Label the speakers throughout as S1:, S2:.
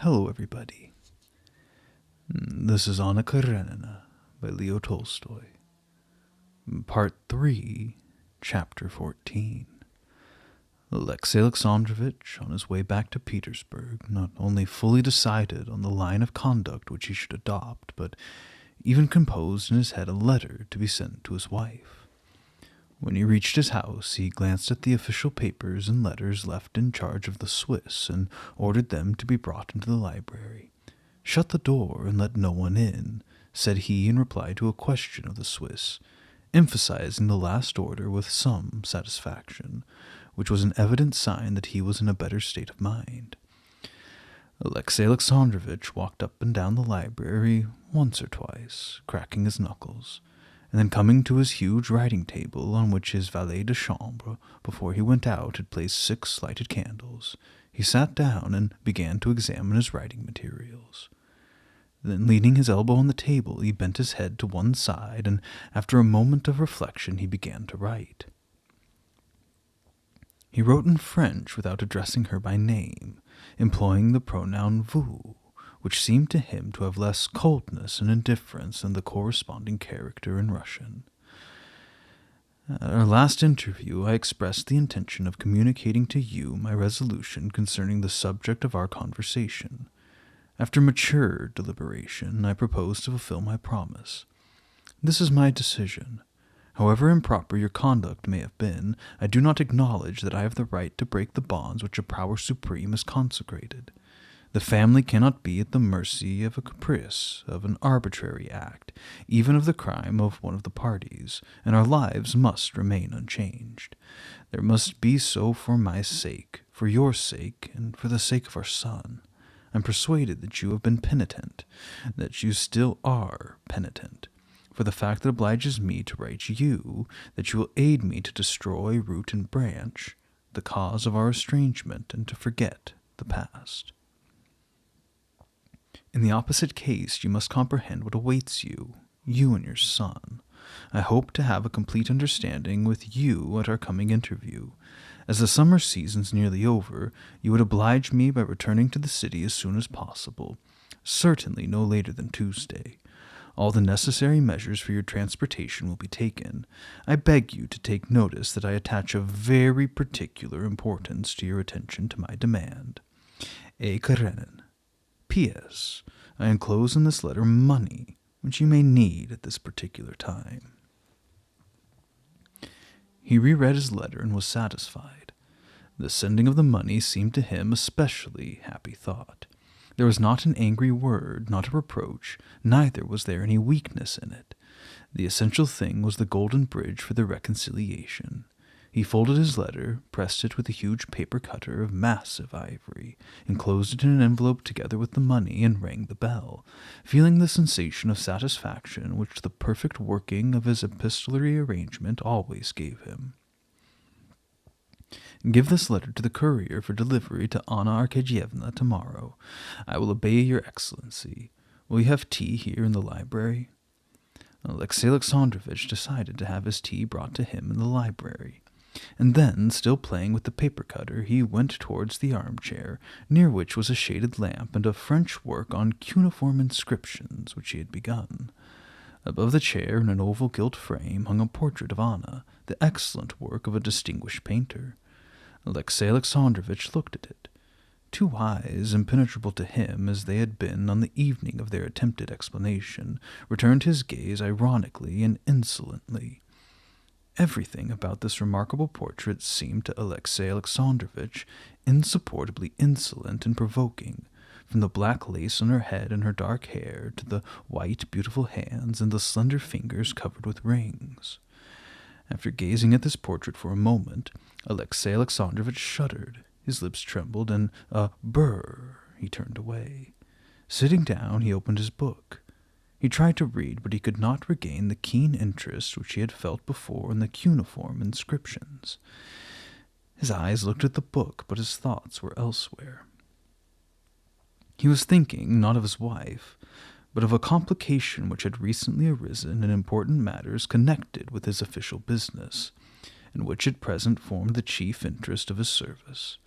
S1: Hello, everybody. This is Anna Karenina by Leo Tolstoy. Part 3, Chapter 14. Alexei Alexandrovich, on his way back to Petersburg, not only fully decided on the line of conduct which he should adopt, but even composed in his head a letter to be sent to his wife. When he reached his house, he glanced at the official papers and letters left in charge of the Swiss and ordered them to be brought into the library. "Shut the door and let no one in," said he in reply to a question of the Swiss, emphasizing the last order with some satisfaction, which was an evident sign that he was in a better state of mind. Alexei Alexandrovich walked up and down the library once or twice, cracking his knuckles, and then coming to his huge writing table on which his valet de chambre, before he went out, had placed 6 lighted candles, he sat down and began to examine his writing materials. Then, leaning his elbow on the table, he bent his head to one side, and after a moment of reflection he began to write. He wrote in French without addressing her by name, employing the pronoun vous, which seemed to him to have less coldness and indifference than the corresponding character in Russian. At our last interview, I expressed the intention of communicating to you my resolution concerning the subject of our conversation. After mature deliberation, I propose to fulfill my promise. This is my decision. However improper your conduct may have been, I do not acknowledge that I have the right to break the bonds which a power supreme has consecrated. The family cannot be at the mercy of a caprice, of an arbitrary act, even of the crime of one of the parties, and our lives must remain unchanged. There must be so for my sake, for your sake, and for the sake of our son. I am persuaded that you have been penitent, that you still are penitent, for the fact that obliges me to write you, that you will aid me to destroy root and branch, the cause of our estrangement, and to forget the past. In the opposite case, you must comprehend what awaits you and your son. I hope to have a complete understanding with you at our coming interview. As the summer season's nearly over, you would oblige me by returning to the city as soon as possible, certainly no later than Tuesday. All the necessary measures for your transportation will be taken. I beg you to take notice that I attach a very particular importance to your attention to my demand. A. Karenin. P.S. I enclose in this letter money, which you may need at this particular time. He reread his letter and was satisfied. The sending of the money seemed to him a specially happy thought. There was not an angry word, not a reproach, neither was there any weakness in it. The essential thing was the golden bridge for the reconciliation. He folded his letter, pressed it with a huge paper cutter of massive ivory, enclosed it in an envelope together with the money, and rang the bell, feeling the sensation of satisfaction which the perfect working of his epistolary arrangement always gave him. Give this letter to the courier for delivery to Anna Arkadyevna tomorrow. I will obey your excellency. Will you have tea here in the library? Alexei Alexandrovich decided to have his tea brought to him in the library. And then, still playing with the paper cutter, he went towards the armchair, near which was a shaded lamp and a French work on cuneiform inscriptions which he had begun. Above the chair, in an oval gilt frame, hung a portrait of Anna, the excellent work of a distinguished painter. Alexei Alexandrovich looked at it. 2 eyes, impenetrable to him as they had been on the evening of their attempted explanation, returned his gaze ironically and insolently. Everything about this remarkable portrait seemed to Alexei Alexandrovich insupportably insolent and provoking, from the black lace on her head and her dark hair to the white, beautiful hands and the slender fingers covered with rings. After gazing at this portrait for a moment, Alexei Alexandrovich shuddered, his lips trembled, and he turned away. Sitting down, he opened his book. He tried to read, but he could not regain the keen interest which he had felt before in the cuneiform inscriptions. His eyes looked at the book, but his thoughts were elsewhere. He was thinking, not of his wife, but of a complication which had recently arisen in important matters connected with his official business, and which at present formed the chief interest of his service.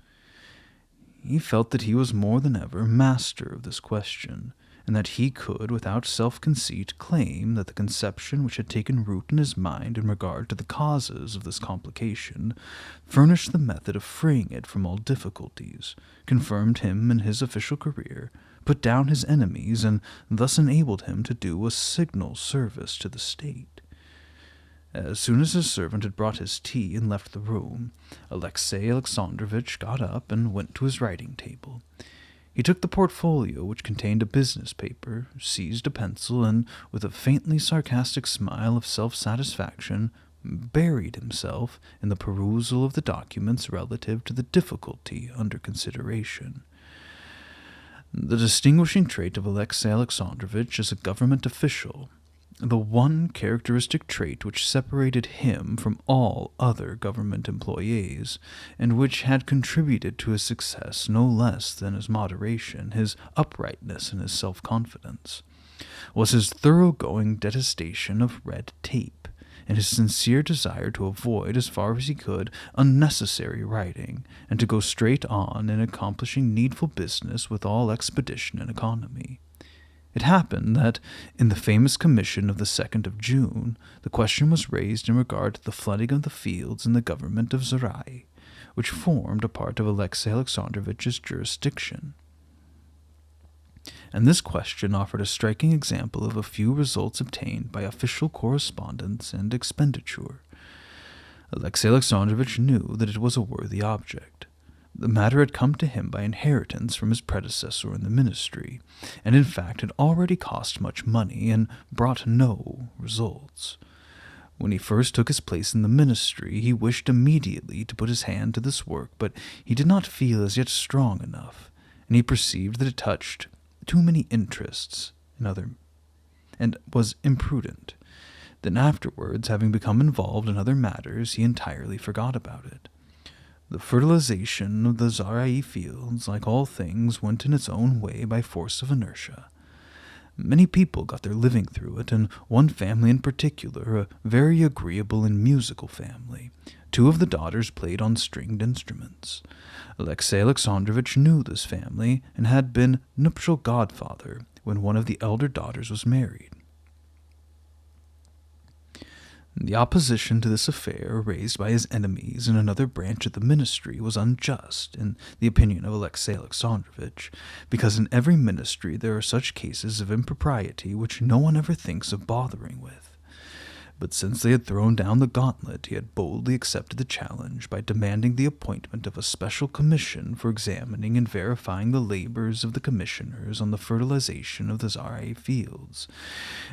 S1: He felt that he was more than ever master of this question, and that he could, without self-conceit, claim that the conception which had taken root in his mind in regard to the causes of this complication furnished the method of freeing it from all difficulties, confirmed him in his official career, put down his enemies, and thus enabled him to do a signal service to the state. As soon as his servant had brought his tea and left the room, Alexey Alexandrovitch got up and went to his writing-table. He took the portfolio which contained a business paper, seized a pencil, and, with a faintly sarcastic smile of self-satisfaction, buried himself in the perusal of the documents relative to the difficulty under consideration. The distinguishing trait of Alexey Alexandrovitch as a government official, the one characteristic trait which separated him from all other government employees, and which had contributed to his success no less than his moderation, his uprightness, and his self-confidence, was his thoroughgoing detestation of red tape, and his sincere desire to avoid, as far as he could, unnecessary writing, and to go straight on in accomplishing needful business with all expedition and economy. It happened that, in the famous commission of the 2nd of June, the question was raised in regard to the flooding of the fields in the government of Herein, which formed a part of Alexey Alexandrovitch's jurisdiction. And this question offered a striking example of a few results obtained by official correspondence and expenditure. Alexey Alexandrovitch knew that it was a worthy object. The matter had come to him by inheritance from his predecessor in the ministry, and in fact had already cost much money and brought no results. When he first took his place in the ministry, he wished immediately to put his hand to this work, but he did not feel as yet strong enough, and he perceived that it touched too many interests and was imprudent. Then afterwards, having become involved in other matters, he entirely forgot about it. The fertilization of the Herein fields, like all things, went in its own way by force of inertia. Many people got their living through it, and one family in particular, a very agreeable and musical family. 2 of the daughters played on stringed instruments. Alexey Alexandrovitch knew this family, and had been nuptial godfather when one of the elder daughters was married. The opposition to this affair raised by his enemies in another branch of the ministry was unjust, in the opinion of Alexey Alexandrovitch, because in every ministry there are such cases of impropriety which no one ever thinks of bothering with. But since they had thrown down the gauntlet, he had boldly accepted the challenge by demanding the appointment of a special commission for examining and verifying the labors of the commissioners on the fertilization of the Herein fields.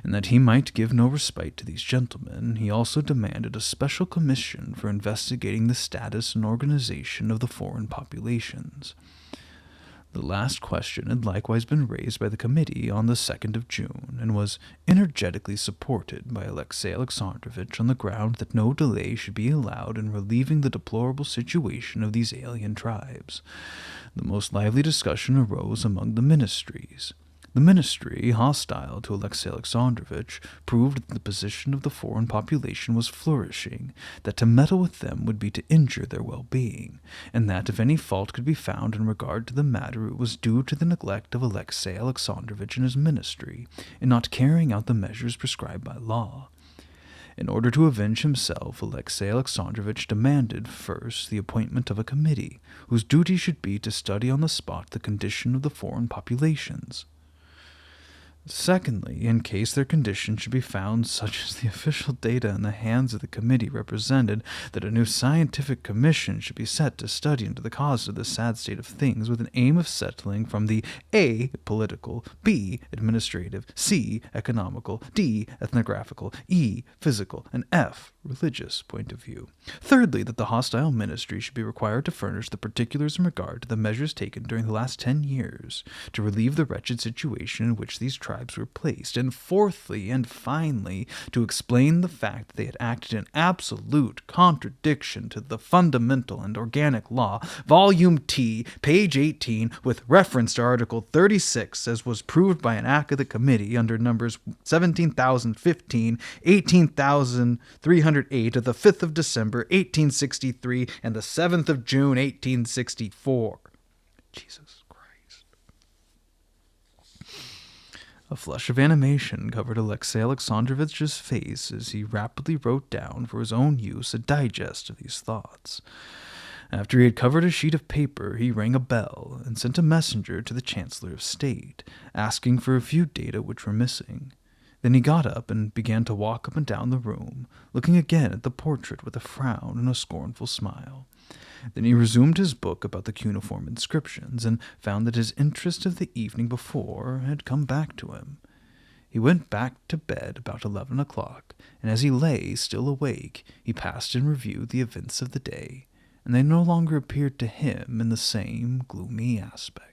S1: And that he might give no respite to these gentlemen, he also demanded a special commission for investigating the status and organization of the foreign populations. The last question had likewise been raised by the committee on the 2nd of June, and was energetically supported by Alexey Alexandrovitch on the ground that no delay should be allowed in relieving the deplorable situation of these alien tribes. The most lively discussion arose among the ministries. The ministry, hostile to Alexey Alexandrovitch, proved that the position of the foreign population was flourishing, that to meddle with them would be to injure their well-being, and that if any fault could be found in regard to the matter it was due to the neglect of Alexey Alexandrovitch and his ministry in not carrying out the measures prescribed by law. In order to avenge himself, Alexey Alexandrovitch demanded, first, the appointment of a committee, whose duty should be to study on the spot the condition of the foreign populations. Secondly, in case their condition should be found such as the official data in the hands of the committee represented, that a new scientific commission should be set to study into the cause of this sad state of things with an aim of settling from the A. political, B. administrative, C. economical, D. ethnographical, E. physical, and F. religious point of view. Thirdly, that the hostile ministry should be required to furnish the particulars in regard to the measures taken during the last 10 years to relieve the wretched situation in which these tribes were placed. And fourthly and finally, to explain the fact that they had acted in absolute contradiction to the fundamental and organic law, volume T, page 18, with reference to Article 36, as was proved by an act of the committee under numbers 17,015, 18,308 of the 5th of December, 1863, and the 7th of June, 1864. Jesus Christ. A flush of animation covered Alexei Alexandrovich's face as he rapidly wrote down for his own use a digest of these thoughts. After he had covered a sheet of paper, he rang a bell and sent a messenger to the Chancellor of State, asking for a few data which were missing. Then he got up and began to walk up and down the room, looking again at the portrait with a frown and a scornful smile. Then he resumed his book about the cuneiform inscriptions and found that his interest of the evening before had come back to him. He went back to bed about 11 o'clock, and as he lay still awake, he passed in review the events of the day, and they no longer appeared to him in the same gloomy aspect.